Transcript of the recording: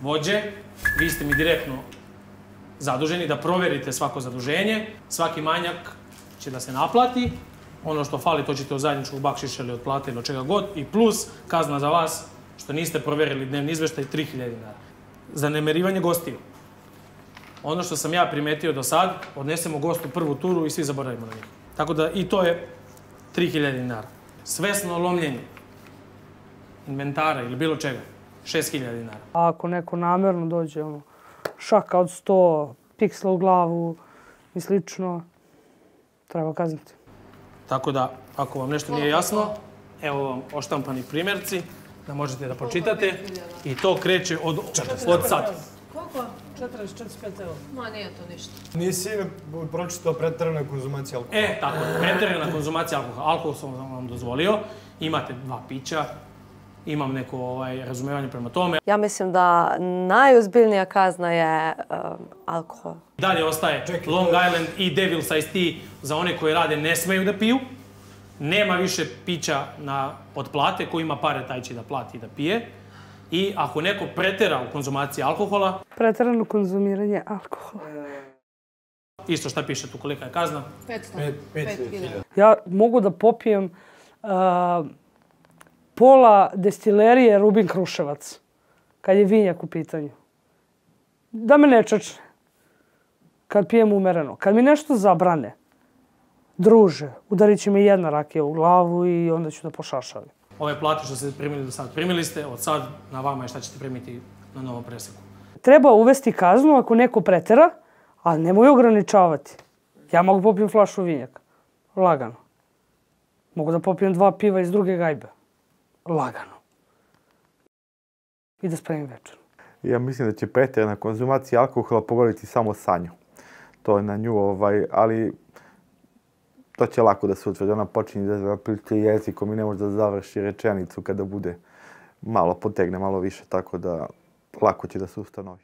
vođe, vi ste mi direktno zaduženi da proverite svako zaduženje, svaki manjak će da se naplati, ono što fali to ćete od zajedničkog bakšiša ili od plate ili od čega god, i plus kazna za vas što niste proverili dnevni izveštaj 3.000 dinara. Za nemerivanje gostiju. Ono što sam ja primetio do sad, odnesemo gostu prvu turu i svi zaboravimo na njih. Tako da i to je 3.000 dinara. Svesno lomljenje inventara ili bilo čega, 6.000 dinara. A ako neko namerno dođe, šaka od 100, piksla u glavu i slično, treba kazniti. Tako da, ako vam nešto nije jasno, evo vam oštampani primjerci, da možete da pročitate. I to kreće od sad. Koliko? 45 evo. Ma nije to ništa. Nisi pročitao preterana konzumacija alkohola? Tako je, preterana konzumacija alkohola. Alkohol sam vam dozvolio, imate 2 pića, imam neko razumevanje prema tome. Ja mislim da najozbiljnija kazna je alkohol. Dalje ostaje Long Island i Devil's Iced Tea za one koji rade ne smeju da piju. Nema više pića od plate, ko ima pare taj će da plati i da pije. I ako neko pretera u konzumaciji alkohola... Preterano konzumiranje alkohola. Isto šta piše tu, kolika je kazna? 5.000. Ja mogu da popijem pola destilerije Rubin Kruševac, kad je vinjak u pitanju. Da me ne čačne. Kad pijem umereno. Kad mi nešto zabrane, druže, udarit će me jedna rakija u glavu i onda ću da pošašavim. Ove plate što ste primili do sad, primili ste, od sad na vama je šta ćete primiti na novom preseku. Treba uvesti kaznu ako neko pretera, ali nemoj ograničavati. Ja mogu popijem flašu vinjaka. Lagano. Mogu da popijem 2 piva iz druge gajbe. Lagano. I da spremim večer. Ja mislim da će preterana konzumacija alkohola pogoditi samo Sanju. To je na nju, ali to će lako da se utvrdi. Ona počinje da zapliče jezikom i ne može da završi rečenicu kada bude malo potegne, malo više, tako da lako će da se ustanovi.